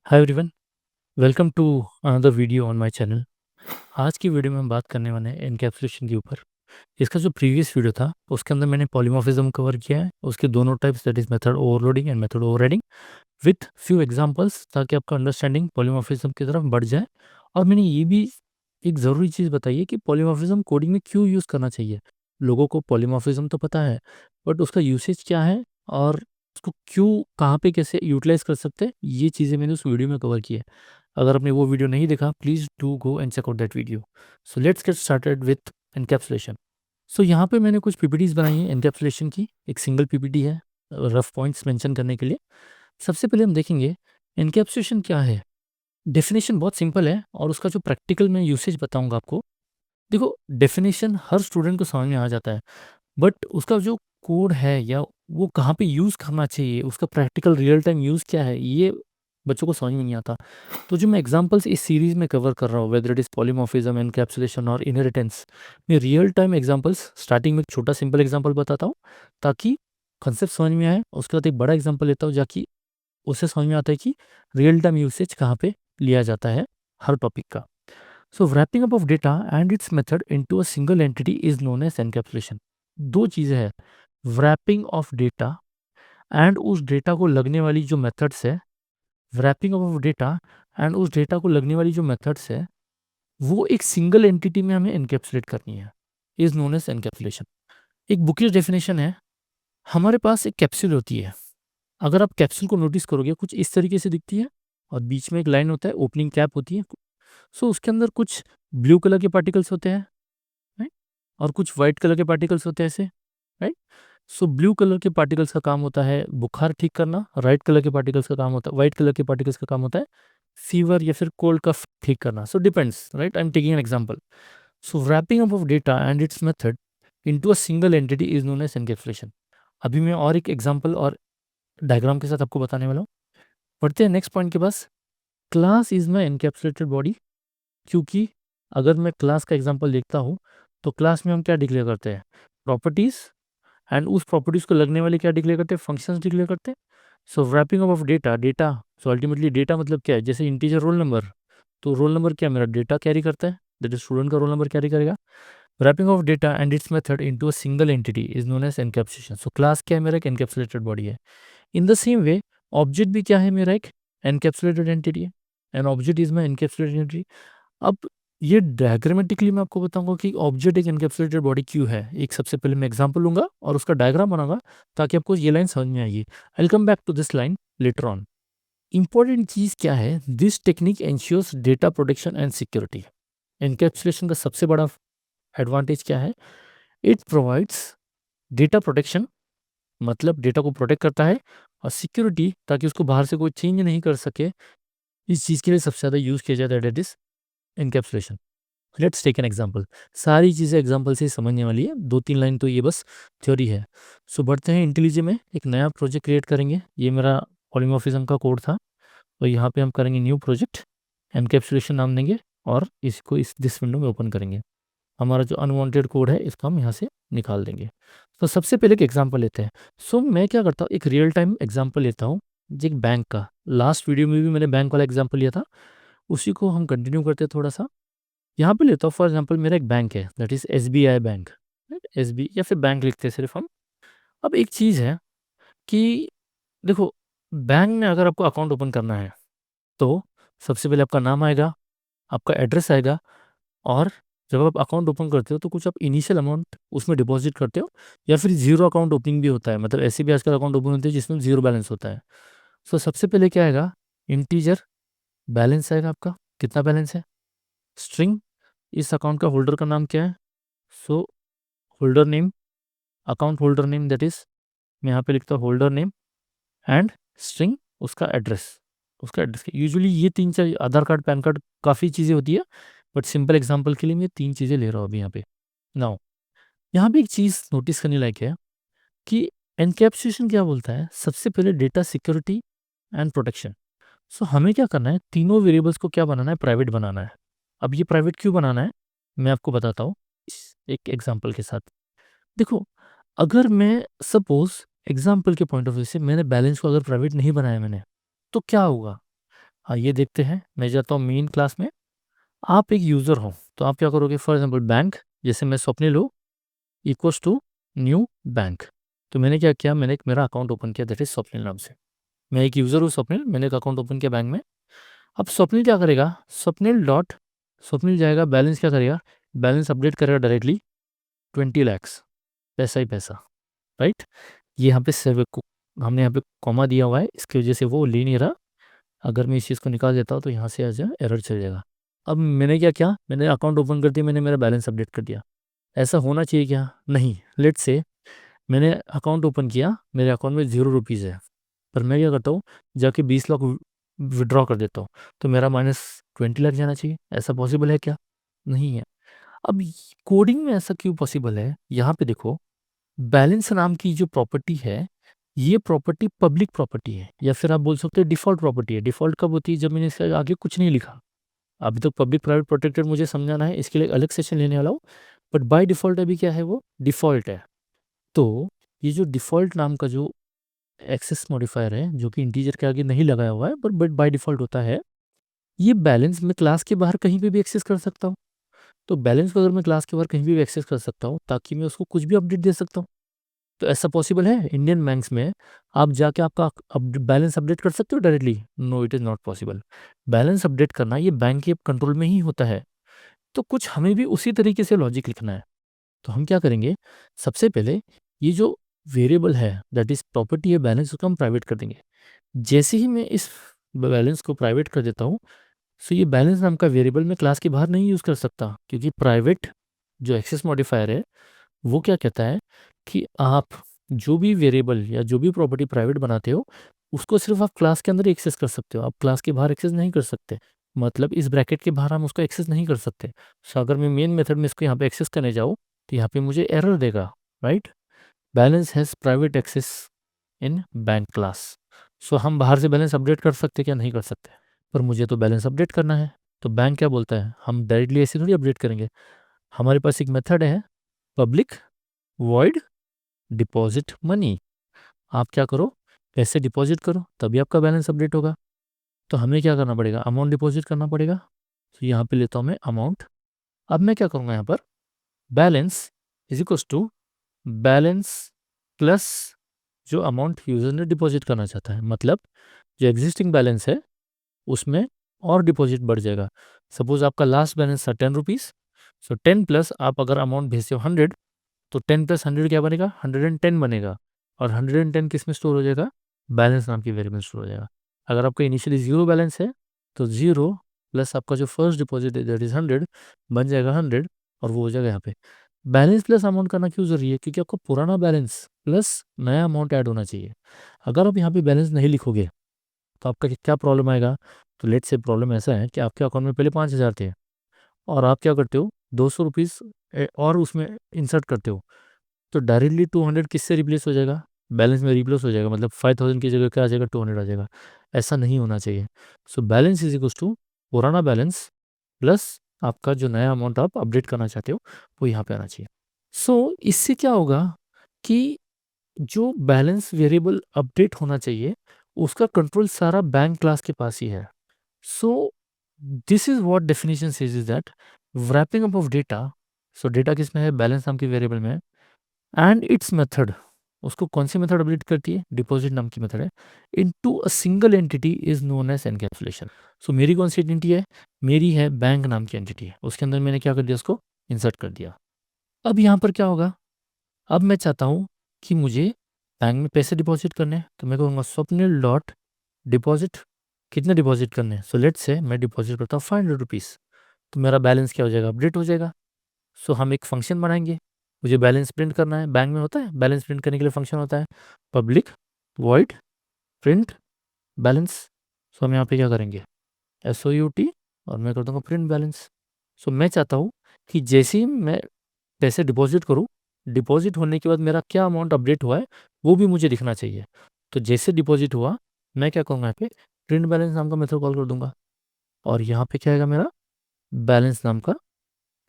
Hi everyone, welcome to another video on my channel. आज की video में हम बात करने वाले हैं एनकैप्सुलेशन के ऊपर। इसका जो प्रीवियस वीडियो था उसके अंदर मैंने पॉलीमॉर्फिज्म कवर किया है, उसके दोनों types that is method overloading and method overriding with few examples, ताकि आपका अंडरस्टैंडिंग पॉलीमॉर्फिज्म की तरफ बढ़ जाए। और मैंने ये भी एक ज़रूरी चीज़ बताई है कि पॉलीमॉर्फिज्म कोडिंग में क्यों यूज़ करना चाहिए। लोगों को पॉलीमॉर्फिज्म तो पता है, बट उसका यूसेज क्या है और उसको क्यों कहाँ पे कैसे यूटिलाइज कर सकते हैं, ये चीज़ें मैंने उस वीडियो में कवर की है। अगर आपने वो वीडियो नहीं देखा, please do go and check out that video. So let's get started with encapsulation. So यहाँ पे मैंने कुछ पीपीटीज बनाई है एनकैप्सुलेशन की। एक सिंगल पीपीटी है रफ पॉइंट्स मेंशन करने के लिए। सबसे पहले हम देखेंगे एनकैप्सुलेशन क्या है। डेफिनेशन बहुत सिंपल है और उसका जो प्रैक्टिकल में यूसेज बताऊंगा आपको। देखो, डेफिनेशन हर स्टूडेंट को समझ में आ जाता है, बट उसका जो कोड है या वो कहाँ पे यूज़ करना चाहिए, उसका प्रैक्टिकल रियल टाइम यूज़ क्या है, ये बच्चों को समझ में नहीं आता। तो जो मैं एग्जांपल्स इस सीरीज में कवर कर रहा हूँ, whether it is polymorphism, encapsulation और इनहेरिटेंस, मैं रियल टाइम एग्जांपल्स स्टार्टिंग में एक छोटा सिंपल एग्जांपल बताता हूँ ताकि कंसेप्ट समझ में आए। उसके बाद एक बड़ा एग्जांपल लेता हूँ जाकि उससे समझ में आता है कि रियल टाइम यूसेज कहाँ पे लिया जाता है हर टॉपिक का। सो wrapping up of data and its method into a single entity is known as encapsulation। दो चीज़ें हैं, wrapping of data एंड उस डेटा को लगने वाली जो मेथड्स है। wrapping up of data and उस डेटा को लगने वाली जो मेथड्स है, वो एक सिंगल एंटिटी में हमें एनकैप्सुलेट करनी है, इज नोन एज एनकैप्सुलेशन। एक बुकिश डेफिनेशन है। हमारे पास एक कैप्सूल होती है। अगर आप कैप्सूल को नोटिस करोगे, कुछ इस तरीके से दिखती है और बीच में एक लाइन होता है, ओपनिंग कैप होती है। सो उसके अंदर कुछ ब्लू कलर के पार्टिकल्स होते हैं, राइट, और कुछ वाइट कलर के पार्टिकल्स होते हैं ऐसे, राइट। सो ब्लू कलर के पार्टिकल्स का काम होता है बुखार ठीक करना, राइट कलर के पार्टिकल्स का काम होता है वाइट कलर के पार्टिकल्स का काम होता है फीवर या फिर कोल्ड कफ ठीक करना। So depends, right. I am taking an example. So wrapping up of data and its method into a single entity is known as encapsulation. अभी मैं और एक एग्जांपल और डायग्राम के साथ आपको बताने वाला हूँ। बढ़ते हैं नेक्स्ट पॉइंट के पास। Class is my encapsulated body. क्योंकि अगर मैं क्लास का एग्जांपल देखता हूँ, तो क्लास में हम क्या डिक्लेयर करते हैं, प्रॉपर्टीज, एंड उस प्रॉपर्टीज को लगने वाले क्या डिक्लेयर करते हैं, फंक्शंस डिक्लेयर करते हैं। So wrapping up of data, data, so ultimately data मतलब क्या है, जैसे इंटीजर रोल नंबर, तो रोल नंबर क्या मेरा डेटा कैरी करता है, दैट इज स्टूडेंट का रोल नंबर कैरी करेगा। Wrapping of data and its method into a single entity is known as encapsulation. So class क्या है मेरा, एक एनकैप्सुलेटेड बॉडी है। In the same way object भी क्या है मेरा, एक एनकैप्सुलेटेड एंटिटी है। An object is my encapsulated entity. अब ये डायग्रामेटिकली मैं आपको बताऊंगा कि ऑब्जेक्ट एक एनकैप्सुलेटेड बॉडी क्यों है। एक सबसे पहले मैं एग्जांपल लूंगा और उसका डायग्राम बनाऊंगा ताकि आपको ये लाइन समझ में आएगी। I will come back to this line later on. Important चीज़ क्या है, this technique ensures data protection and security. Encapsulation का सबसे बड़ा एडवांटेज क्या है, इट प्रोवाइड्स डेटा प्रोटेक्शन, मतलब डेटा को प्रोटेक्ट करता है, और सिक्योरिटी ताकि उसको बाहर से कोई चेंज नहीं कर सके। इस चीज़ के लिए सबसे ज़्यादा यूज़ किया जाता है, that is encapsulation. Let's take an example. सारी चीज़ें एग्जांपल से ही समझने वाली है, दो तीन लाइन तो ये बस थ्योरी है। सो बढ़ते हैं इंटेलिजे में, एक नया प्रोजेक्ट क्रिएट करेंगे। ये मेरा पॉलीमॉर्फिज्म का कोड था, और यहाँ पे हम करेंगे न्यू प्रोजेक्ट, एनकैप्सुलेशन नाम देंगे, और इसको इस दिस विंडो में ओपन करेंगे। हमारा जो अनवांटेड कोड है इसको हम यहाँ से निकाल देंगे। तो सबसे पहले एक एग्जांपल लेते हैं। सो मैं क्या करता हूँ, एक रियल टाइम एग्जांपल लेता हूँ, जो एक बैंक का। लास्ट वीडियो में भी मैंने बैंक वाला एग्जांपल लिया था, उसी को हम कंटिन्यू करते हैं थोड़ा सा। यहाँ पे लेता हूँ फॉर एग्जांपल, मेरा एक बैंक है that is SBI bank, S B या फिर बैंक लिखते हैं सिर्फ हम। अब एक चीज़ है कि देखो, बैंक में अगर आपको अकाउंट ओपन करना है, तो सबसे पहले आपका नाम आएगा, आपका एड्रेस आएगा, और जब आप अकाउंट ओपन करते हो तो कुछ आप इनिशियल अमाउंट उसमें डिपॉजिट करते हो, या फिर जीरो अकाउंट ओपनिंग भी होता है, मतलब ऐसे भी आजकल अकाउंट ओपन होते हैं जिसमें जीरो बैलेंस होता है। सो सबसे पहले क्या आएगा, इंटीजर बैलेंस आएगा, आपका कितना बैलेंस है। स्ट्रिंग, इस अकाउंट का होल्डर का नाम क्या है। So holder name, account holder name, that is मैं यहाँ पे लिखता हूँ होल्डर नेम, एंड स्ट्रिंग उसका एड्रेस, उसका एड्रेस। यूजुअली ये तीन चार, आधार कार्ड पैन कार्ड, काफ़ी चीज़ें होती है, बट सिंपल एग्जांपल के लिए मैं तीन चीज़ें ले रहा हूँ अभी यहाँ पे। नाउ यहाँ पे एक चीज़ नोटिस करने लायक है कि एनकैप्सुलेशन क्या बोलता है, सबसे पहले डेटा सिक्योरिटी एंड प्रोटेक्शन। सो हमें क्या करना है, तीनों वेरिएबल्स को क्या बनाना है, प्राइवेट बनाना है। अब ये प्राइवेट क्यों बनाना है, मैं आपको बताता हूँ एक एग्जांपल के साथ। देखो, अगर मैं सपोज एग्जांपल के पॉइंट ऑफ व्यू से मैंने बैलेंस को अगर प्राइवेट नहीं बनाया मैंने, तो क्या होगा। आइए देखते हैं। मैं जाता हूँ मेन क्लास में। आप एक यूज़र हो तो आप क्या करोगे, फॉर एग्जाम्पल बैंक, जैसे मैं स्वप्निल हूँ, इक्वल्स टू न्यू बैंक। तो मैंने क्या किया, मैंने एक मेरा अकाउंट ओपन किया, दैट इज स्वप्निल नाम से। मैं एक यूज़र हूँ स्वप्निल, मैंने एक अकाउंट ओपन किया बैंक में। अब स्वप्निल क्या करेगा, स्वप्निल जाएगा, बैलेंस क्या करेगा, बैलेंस अपडेट करेगा डायरेक्टली 20 lakhs, पैसा ही पैसा, राइट। ये यहाँ पे सेव को हमने यहाँ पे कॉमा दिया हुआ है, इसकी वजह से वो ले नहीं रहा। अगर मैं इस चीज़ को निकाल देता हूँ तो यहाँ से आ जाए एरर चल जाएगा। अब मैंने क्या किया, मैंने अकाउंट ओपन कर दिया, मैंने मेरा बैलेंस अपडेट कर दिया। ऐसा होना चाहिए क्या, नहीं। लेट्स से मैंने अकाउंट ओपन किया, मेरे अकाउंट में 0 रुपीज़ है, पर मैं क्या करता हूँ, जाके 20 लाख विड्रॉ कर देता हूँ, तो मेरा -20 लाख जाना चाहिए। ऐसा पॉसिबल है क्या, नहीं है। अब कोडिंग में ऐसा क्यों पॉसिबल है, यहाँ पे देखो, बैलेंस नाम की जो प्रॉपर्टी है, ये प्रॉपर्टी पब्लिक प्रॉपर्टी है, या फिर आप बोल सकते हैं डिफ़ॉल्ट प्रॉपर्टी है। डिफ़ॉल्ट कब होती है, जब मैंने इसके आगे कुछ नहीं लिखा। अभी तक पब्लिक प्राइवेट प्रोटेक्टेड मुझे समझाना है, इसके लिए अलग सेशन लेने वाला हूँ। बट बाय डिफ़ॉल्ट अभी क्या है, वो डिफ़ॉल्ट है। तो ये जो डिफ़ॉल्ट नाम का जो एक्सेस मॉडिफायर है, जो कि इंटीजर के आगे नहीं लगाया हुआ है, बट बाय डिफ़ॉल्ट होता है, ये बैलेंस मैं क्लास के बाहर कहीं पे भी एक्सेस कर सकता हूँ। तो बैलेंस को अगर मैं क्लास के बाहर कहीं भी एक्सेस कर सकता हूँ, ताकि मैं उसको कुछ भी अपडेट दे सकता हूँ। तो ऐसा पॉसिबल है इंडियन बैंक्स में, आप जाके आपका बैलेंस अपडेट कर सकते हो directly? No, it is not possible. Balance update करना ये बैंक के कंट्रोल में ही होता है। तो कुछ हमें भी उसी तरीके से लॉजिक लिखना है। तो हम क्या करेंगे, सबसे पहले ये जो वेरिएबल है, दैट इज प्रॉपर्टी है बैलेंस, उसको हम प्राइवेट कर देंगे। जैसे ही मैं इस बैलेंस को प्राइवेट कर देता हूँ, सो ये बैलेंस नाम का वेरिएबल मैं क्लास के बाहर नहीं यूज़ कर सकता, क्योंकि प्राइवेट जो एक्सेस मॉडिफायर है, वो क्या कहता है कि आप जो भी वेरिएबल या जो भी प्रॉपर्टी प्राइवेट बनाते हो, उसको सिर्फ आप क्लास के अंदर ही एक्सेस कर सकते हो, आप क्लास के बाहर एक्सेस नहीं कर सकते। मतलब इस ब्रैकेट के बाहर हम उसको एक्सेस नहीं कर सकते। सो अगर मैं मेन मेथड में इसको यहाँ पे एक्सेस करने जाऊँ, तो यहाँ पे मुझे एरर देगा, right. Balance has private access in bank class. So हम बाहर से बैलेंस अपडेट कर सकते क्या, नहीं कर सकते। पर मुझे तो बैलेंस अपडेट करना है, तो बैंक क्या बोलता है, हम डायरेक्टली ऐसे थोड़ी अपडेट करेंगे। हमारे पास एक मेथड है, पब्लिक वॉइड डिपॉजिट मनी। आप क्या करो, पैसे डिपॉजिट करो, तभी आपका बैलेंस अपडेट होगा। तो हमें क्या करना पड़ेगा, अमाउंट डिपॉजिट करना पड़ेगा। तो यहाँ पे लेता हूँ मैं अमाउंट। अब मैं क्या करूँगा, यहाँ पर balance is equals to balance plus जो अमाउंट यूजर ने डिपॉजिट करना चाहता है। मतलब जो एग्जिस्टिंग बैलेंस है उसमें और डिपॉजिट बढ़ जाएगा। सपोज आपका लास्ट बैलेंस था 10 रुपीज़, सो 10 प्लस आप अगर अमाउंट भेजते हो 100, तो 10 प्लस 100 क्या बनेगा, 110 बनेगा। और 110 किस में स्टोर हो जाएगा, बैलेंस नाम की वेरिएबल में स्टोर हो जाएगा। अगर आपका इनिशियली 0 बैलेंस है, तो 0 प्लस आपका जो फर्स्ट डिपॉजिट है दैट इज 100 बन जाएगा 100, और वो हो जाएगा यहाँ पे। बैलेंस प्लस अमाउंट करना क्यों ज़रूरी है, क्योंकि आपको पुराना बैलेंस प्लस नया अमाउंट ऐड होना चाहिए। अगर आप यहाँ पे बैलेंस नहीं लिखोगे, तो आपका क्या प्रॉब्लम आएगा। तो लेट से प्रॉब्लम ऐसा है कि आपके अकाउंट में पहले 5,000 थे, और आप क्या करते हो, 200 रुपीज़ और उसमें इंसर्ट करते हो, तो डायरेक्टली 200 किससे रिप्लेस हो जाएगा, बैलेंस में रिप्लेस हो जाएगा। मतलब 5,000 की जगह क्या आ जाएगा, 200 आ जाएगा। ऐसा नहीं होना चाहिए। So balance is equals to पुराना बैलेंस प्लस आपका जो नया अमाउंट आप अपडेट करना चाहते हो, वो यहाँ पे आना चाहिए। सो इससे क्या होगा कि जो बैलेंस वेरिएबल अपडेट होना चाहिए, उसका कंट्रोल सारा बैंक क्लास के पास ही है। So this is what definition says is that wrapping up of data, so data किस में है, बैलेंस नाम की वेरिएबल में, एंड इट्स मेथड, उसको कौन सी मेथड अपडेट करती है, डिपॉजिट नाम की मेथड है, into a single entity is known as encapsulation. So मेरी कौन सी एंटिटी है, मेरी है बैंक नाम की एंटिटी है, उसके अंदर मैंने क्या कर दिया, उसको इंसर्ट कर दिया। अब यहाँ पर क्या होगा, अब मैं चाहता हूँ कि मुझे बैंक में पैसे डिपॉजिट करने हैं, तो मैं कहूँगा स्वप्निल डॉट डिपॉजिट, कितने डिपॉजिट करने हैं। सो लेट्स से मैं डिपॉजिट करता हूँ 500 रुपीज़, तो मेरा बैलेंस क्या हो जाएगा, अपडेट हो जाएगा। सो हम एक फंक्शन बनाएंगे, मुझे बैलेंस प्रिंट करना है। बैंक में होता है बैलेंस प्रिंट करने के लिए फंक्शन होता है पब्लिक वॉइड प्रिंट बैलेंस। सो हम यहाँ पे क्या करेंगे, SOUT, और मैं कर दूँगा प्रिंट बैलेंस। सो मैं चाहता हूँ कि जैसे ही मैं पैसे डिपॉजिट करूँ, डिपॉजिट होने के बाद मेरा क्या अमाउंट अपडेट हुआ है, वो भी मुझे दिखना चाहिए। तो जैसे डिपॉजिट हुआ, मैं क्या करूँगा, यहाँ पे प्रिंट बैलेंस नाम का मेथड कॉल कर दूंगा, और यहाँ पे क्या आएगा, मेरा बैलेंस नाम का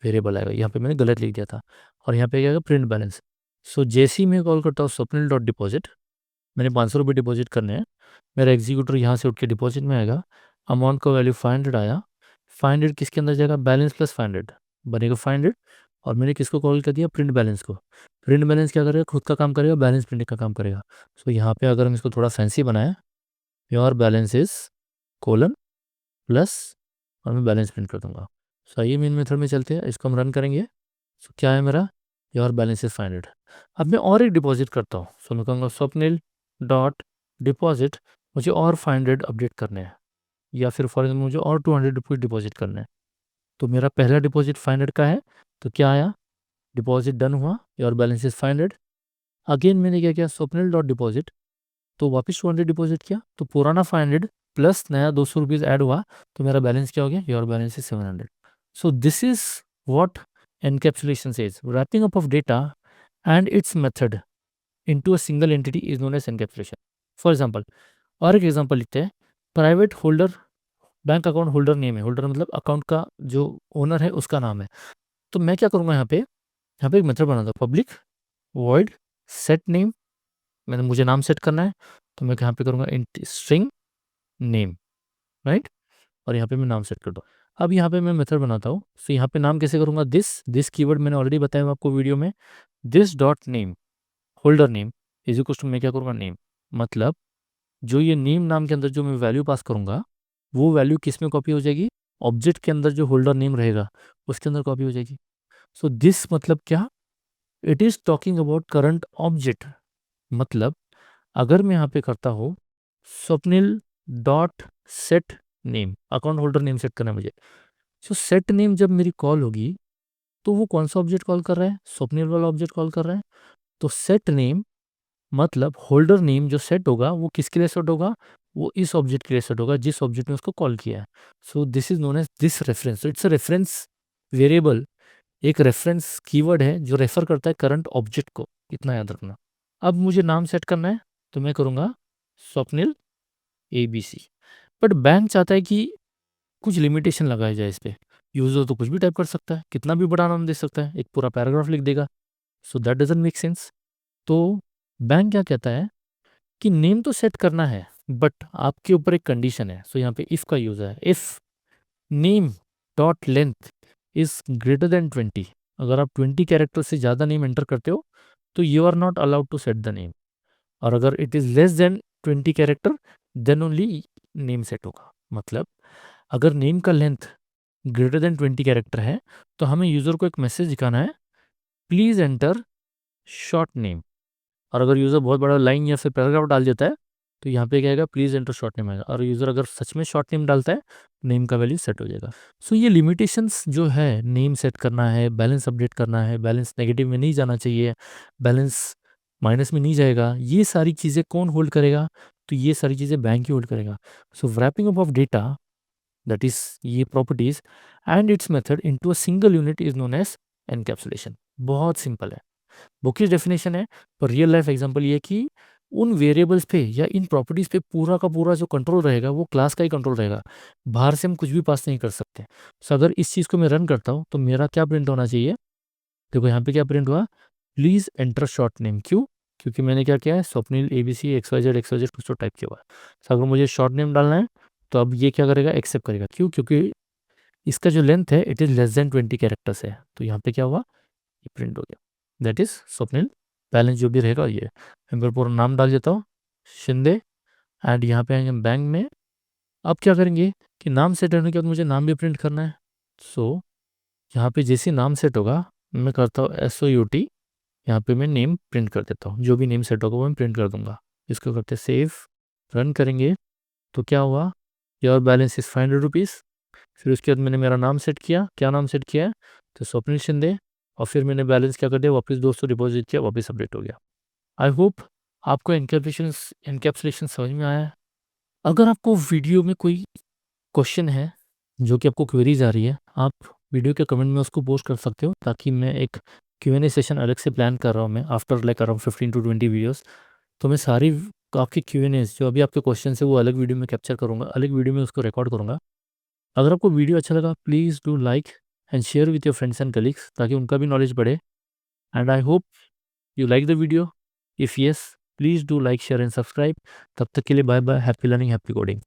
वेरिएबल आएगा। यहाँ पे मैंने गलत लिख दिया था, और यहाँ पे क्या आएगा, प्रिंट बैलेंस। सो जैसे ही मैं कॉल करता हूँ स्वप्निल डॉट डिपॉजिट, मैंने 500 रुपये डिपॉजिट करने हैं, मेरा एग्जीक्यूटर यहाँ से उठ के डिपॉजिट में आएगा, अमाउंट का वैल्यू 500 आया, 500 किसके अंदर जाएगा, बैलेंस प्लस 500 बनेगा 500, और मैंने किसको कॉल कर दिया, प्रिंट बैलेंस को। प्रिंट बैलेंस क्या करेगा, खुद का काम करेगा, बैलेंस प्रिंट का काम करेगा। सो यहाँ पे अगर हम इसको थोड़ा फैंसी बनाए, your balance is colon plus, और मैं बैलेंस प्रिंट कर दूंगा। सो आइए मेन मेथड में चलते हैं, इसको हम रन करेंगे। सो क्या है मेरा, योर बैलेंस इज 500। अब मैं और एक डिपॉजिट करता हूँ, सो मैं कहूँगा स्वप्निल डॉट डिपॉजिट, मुझे और 500 अपडेट करने हैं, या फिर फॉर एग्जाम्पल मुझे और 200 रुपीज़ डिपॉजिट करना है। तो मेरा पहला डिपॉजिट 500 का है, तो क्या आया, डिपॉजिट डन हुआ, योर बैलेंस इज 500। अगेन मैंने क्या किया, स्वप्निल डॉट डिपॉजिट, तो वापस 200 डिपॉजिट किया, तो पुराना 500 प्लस नया 200 रुपीज़ ऐड हुआ, तो मेरा बैलेंस क्या हो गया, your balance is 700। So this is what encapsulation says, wrapping up of data and its method into a single entity is known as encapsulation. For example, और एक एग्जांपल लिखते हैं, private holder, bank account holder name है, holder मतलब account का जो owner है उसका नाम है। तो मैं क्या करूँगा, यहाँ पे एक मेथड बना दो, पब्लिक वॉइड सेट नेम, मैंने मुझे नाम सेट करना है, तो मैं यहाँ पे करूँगा स्ट्रिंग नेम, राइट, और यहाँ पे मैं नाम सेट कर दूँ। अब यहाँ पे मैं मेथड बनाता हूँ, सो यहाँ पे नाम कैसे करूँगा, दिस कीवर्ड मैंने ऑलरेडी बताया हुआ आपको वीडियो में, this dot name holder name is equal to, मैं क्या करूँगा, नेम, मतलब जो ये नेम नाम के अंदर जो मैं वैल्यू पास करूँगा, वो वैल्यू किस में कॉपी हो जाएगी, ऑब्जेक्ट के अंदर जो होल्डर नेम रहेगा उसके अंदर कॉपी हो जाएगी। सो दिस मतलब क्या, it is talking about current object. मतलब अगर मैं यहाँ पे करता हूँ Swapnil dot set name, account holder name set करना है मुझे, सो सेट नेम जब मेरी कॉल होगी, तो वो कौन सा ऑब्जेक्ट कॉल कर रहा है, स्वप्निल वाला ऑब्जेक्ट कॉल कर रहा है। तो सेट नेम मतलब होल्डर नेम जो सेट होगा वो किसके लिए सेट होगा, वो इस ऑब्जेक्ट के लिए सेट होगा जिस ऑब्जेक्ट ने उसको कॉल किया है। So this is known as this reference, it's a reference variable, एक रेफरेंस कीवर्ड है जो रेफर करता है करंट ऑब्जेक्ट को, इतना याद रखना। अब मुझे नाम सेट करना है, तो मैं करूँगा स्वप्निल ABC। बट बैंक चाहता है कि कुछ लिमिटेशन लगाया जाए इस पे, यूजर तो कुछ भी टाइप कर सकता है, कितना भी बड़ा नाम दे सकता है, एक पूरा पैराग्राफ लिख देगा, so that doesn't make sense. तो बैंक क्या कहता है कि नेम तो सेट करना है, बट आपके ऊपर एक कंडीशन है, सो यहाँ पे इफ का यूज है, if name dot length is greater than 20, अगर आप 20 कैरेक्टर से ज़्यादा नेम एंटर करते हो तो you are not allowed to set the name, और अगर it is less than 20 character then only name set होगा। मतलब अगर नेम का लेंथ ग्रेटर देन 20 कैरेक्टर है, तो हमें यूज़र को एक मैसेज दिखाना है, प्लीज़ एंटर शॉर्ट नेम, और अगर यूज़र बहुत बड़ा लाइन या फिर पैराग्राफ डाल देता है, तो यहाँ पे क्या आएगा, प्लीज़ एंटर शॉर्ट नेम आएगा, और यूज़र अगर सच में शॉर्ट नेम डालता है, नेम का वैल्यू सेट हो जाएगा। सो ये लिमिटेशंस जो है, नेम सेट करना है, बैलेंस अपडेट करना है, बैलेंस नेगेटिव में नहीं जाना चाहिए, बैलेंस माइनस में नहीं जाएगा, ये सारी चीज़ें कौन होल्ड करेगा, तो ये सारी चीज़ें बैंक ही होल्ड करेगा। So wrapping up of data, that is ये properties and its method into a single unit is known as encapsulation. बहुत सिंपल है, बुक की डेफिनेशन है, पर रियल लाइफ एग्जांपल ये है कि उन वेरिएबल्स पे या इन प्रॉपर्टीज पे पूरा का पूरा जो कंट्रोल रहेगा वो क्लास का ही कंट्रोल रहेगा, बाहर से हम कुछ भी पास नहीं कर सकते। सो अगर इस चीज़ को मैं रन करता हूँ तो मेरा क्या प्रिंट होना चाहिए, देखो यहाँ पे क्या प्रिंट हुआ, प्लीज़ एंटर शॉर्ट नेम, क्यों, क्योंकि मैंने क्या किया है, स्वप्निल ABC XYZ कुछ तो टाइप किया हुआ है। सो अगर मुझे शॉर्ट नेम डालना है, तो अब ये क्या करेगा, एक्सेप्ट करेगा, क्यों, क्योंकि इसका जो लेंथ है it is less than 20 characters है। तो यहाँ पे क्या हुआ, ये प्रिंट हो गया, दैट इज स्वप्निल, बैलेंस जो भी रहेगा ये। मैं पूरा नाम डाल देता हूँ, शिंदे, एंड यहाँ पे आएंगे बैंक में। अब क्या करेंगे कि नाम सेट होने के बाद मुझे नाम भी प्रिंट करना है। सो यहाँ पे जैसे नाम सेट होगा, मैं करता हूँ SOUT, यहाँ पे मैं नेम प्रिंट कर देता हूँ, जो भी नेम सेट होगा वो मैं प्रिंट कर दूंगा। इसको करते सेव, रन करेंगे, तो क्या हुआ, योर बैलेंस इज 500 रुपीज़। फिर उसके बाद मैंने मेरा नाम सेट किया, क्या नाम सेट किया है, तो स्वप्निल शिंदे, और फिर मैंने बैलेंस क्या कर दिया, वापस 200 डिपॉजिट किया, वापस अपडेट हो गया। आई होप आपको एनकैप्सुलेशन समझ में आया है। अगर आपको वीडियो में कोई क्वेश्चन है जो कि आपको क्वेरीज आ रही है, आप वीडियो के कमेंट में उसको पोस्ट कर सकते हो, ताकि मैं एक Q&A सेशन अलग से प्लान कर रहा हूँ मैं, after like around 15 to 20 videos. तो मैं सारी आपके Q&As जो अभी आपके क्वेश्चन है वो अलग वीडियो में कैप्चर करूँगा, अलग वीडियो में उसको रिकॉर्ड करूँगा। अगर आपको वीडियो अच्छा लगा, please do like and share with your friends and colleagues, ताकि उनका भी नॉलेज बढ़े। And I hope you like the video, if yes please do like share and subscribe. तब तक के लिए bye bye, happy learning, happy coding.